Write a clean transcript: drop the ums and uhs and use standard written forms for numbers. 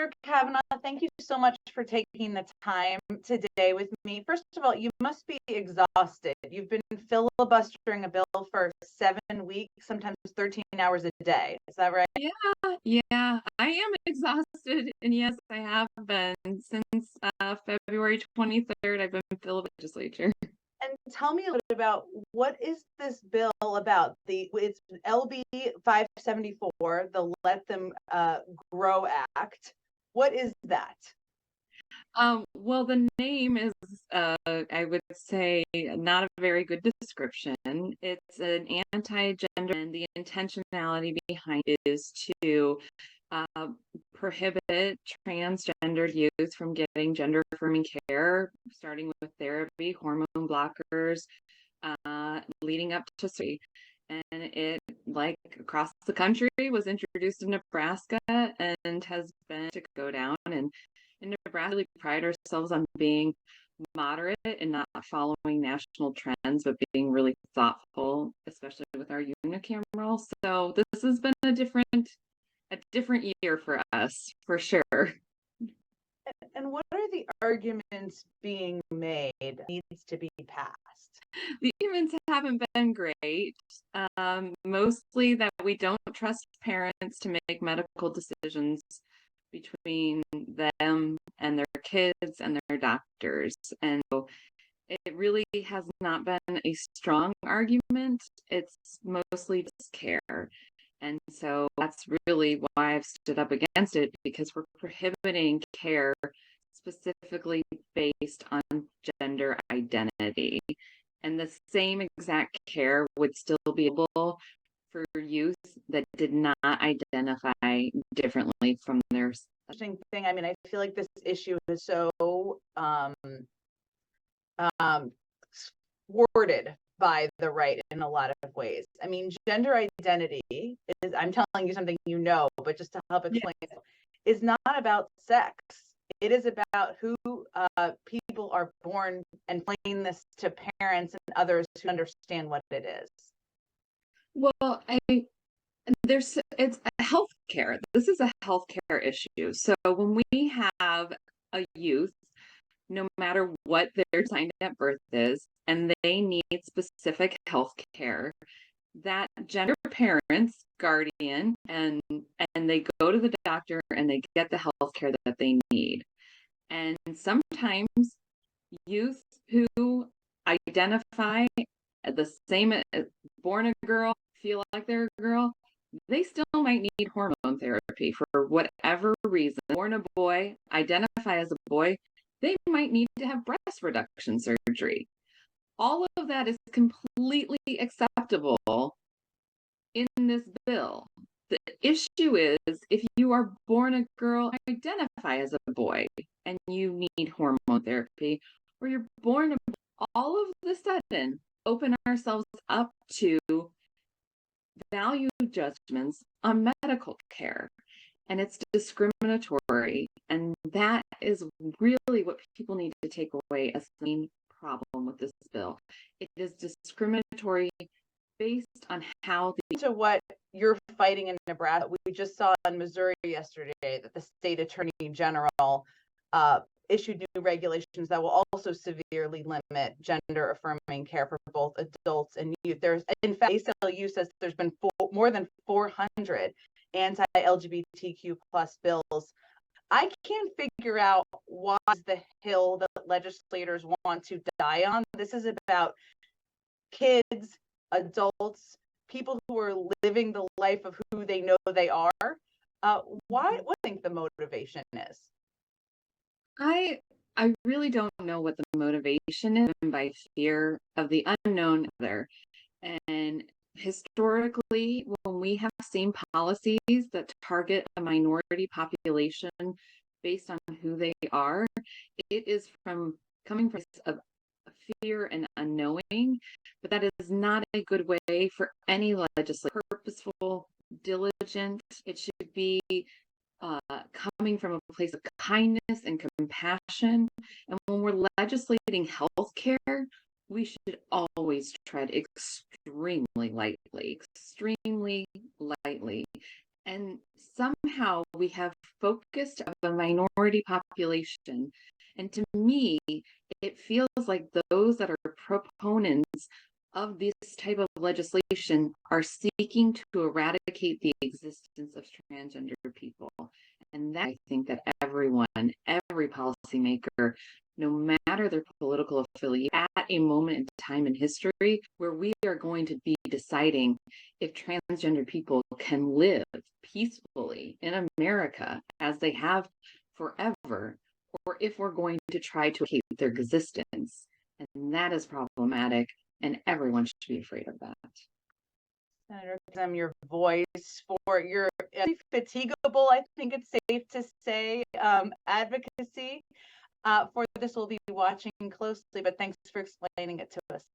Dr. Cavanaugh, thank you so much for taking the time today with me. First of all, you must be exhausted. You've been filibustering a bill for 7 weeks, sometimes 13 hours a day. Is that right? Yeah, I am exhausted. And yes, I have been since February 23rd. I've been filled with legislature. And tell me a little bit about what is this bill about? It's LB 574, the Let Them Grow Act. What is that? Well, the name is, I would say, not a very good description. It's an anti-gender, and the intentionality behind it is to uh, prohibit transgendered youth from getting gender-affirming care, starting with therapy, hormone blockers, leading up to surgery. And it, like across the country, was introduced in Nebraska and has been to go down. And in Nebraska, we pride ourselves on being moderate and not following national trends, but being really thoughtful, especially with our unicameral. So this has been a different year for us, for sure. And what are the arguments being made that needs to be passed? The arguments haven't been great. Mostly that we don't trust parents to make medical decisions between them and their kids and their doctors. And so it really has not been a strong argument. It's mostly just care. And so that's really why I've stood up against it, because we're prohibiting care specifically based on gender identity. And the same exact care would still be able for youth that did not identify differently from their. Interesting thing. I mean, I feel like this issue is so thwarted by the right in a lot of ways. I mean, gender identity is, I'm telling you something you know, but just to help explain it, is not about sex. It is about who people are born, and explain this to parents and others who understand what it is. Well, it's a healthcare. This is a healthcare issue. So when we have a youth, no matter what their sign at birth is, and they need specific health care, that gender parents, guardian, and they go to the doctor and they get the health care that they need. And sometimes youth who identify the same as born a girl, feel like they're a girl, they still might need hormone therapy for whatever reason. Born a boy, identify as a boy, they might need to have breast reduction surgery. All of that is completely acceptable in this bill. The issue is if you are born a girl, identify as a boy, and you need hormone therapy, or you're born a, all of the sudden open ourselves up to value judgments on medical care. And it's discriminatory. And that is really what people need to take away as the main problem with this bill. It is discriminatory based on how to what you're fighting in Nebraska. We just saw in Missouri yesterday that the state attorney general issued new regulations that will also severely limit gender affirming care for both adults and youth. There's, in fact, ACLU says there's been more than 400 anti-LGBTQ plus bills. I can't figure out why the hill that legislators want to die on. This is about kids, adults, people who are living the life of who they know they are. What do you think the motivation is? I really don't know what the motivation is, by fear of the unknown there. And historically, when we have seen policies that target a minority population based on who they are, it is coming from a fear and unknowing, but that is not a good way for any legislature. Purposeful, diligent. It should be coming from a place of kindness and compassion. And when we're legislating health care, we should always tread extremely lightly And somehow we have focused of a minority population. And to me, it feels like those that are proponents of this type of legislation are seeking to eradicate the existence of transgender people. And that, I think that everyone, every policymaker, no matter their political affiliation, at a moment in time in history where we are going to be deciding if transgender people can live peacefully in America as they have forever, or if we're going to try to keep their existence. And that is problematic, and everyone should be afraid of that. Senator Kim, your voice for your indefatigable, I think it's safe to say, advocacy for this. We'll be watching closely, but thanks for explaining it to us.